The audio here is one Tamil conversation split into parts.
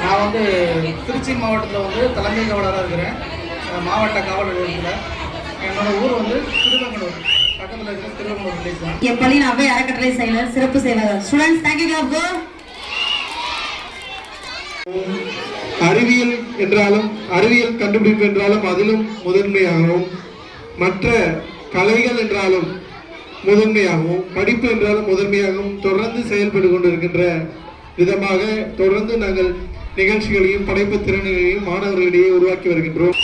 நான் வந்து திருச்சி மாவட்டத்தில் வந்து தலைமை காவலராக இருக்கிறேன். மாவட்ட காவல் நிலையத்தில். என்னோட ஊர் வந்து திருவங்கடூர், பக்கத்தில் இருக்கிற திருவங்கடூர் வில்லேஜ் தான். என் பள்ளியின் அவை அறக்கட்டளை செயலர், சிறப்பு சேவகர். Students, thank you clap. அறிவியல் என்றாலும், அறிவியல் கண்டுபிடிப்பு என்றாலும் அதிலும் முதன்மையாகவும், மற்ற கலைகள் என்றாலும் முதன்மையாகவும், படிப்பு என்றாலும் முதன்மையாகவும் தொடர்ந்து செயல்பட்டு கொண்டிருக்கின்ற விதமாக தொடர்ந்து நாங்கள் நிகழ்ச்சிகளையும் படைப்பு திறன்களையும் மாணவர்களிடையே உருவாக்கி வருகின்றோம்.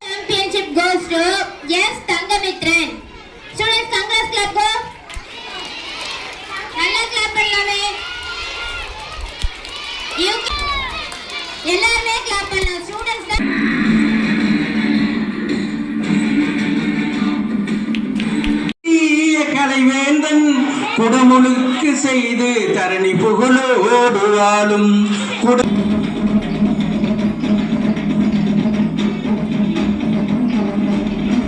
Championship goes to yes Thangamitran. Students, congrats clap go. நல்லா clap பண்ணலாமே. எல்லாரும் clap பண்ணலாம். Students கலைவேந்தன் குடமுழுக்கு செய்து தரணி புகழோடு வாழும்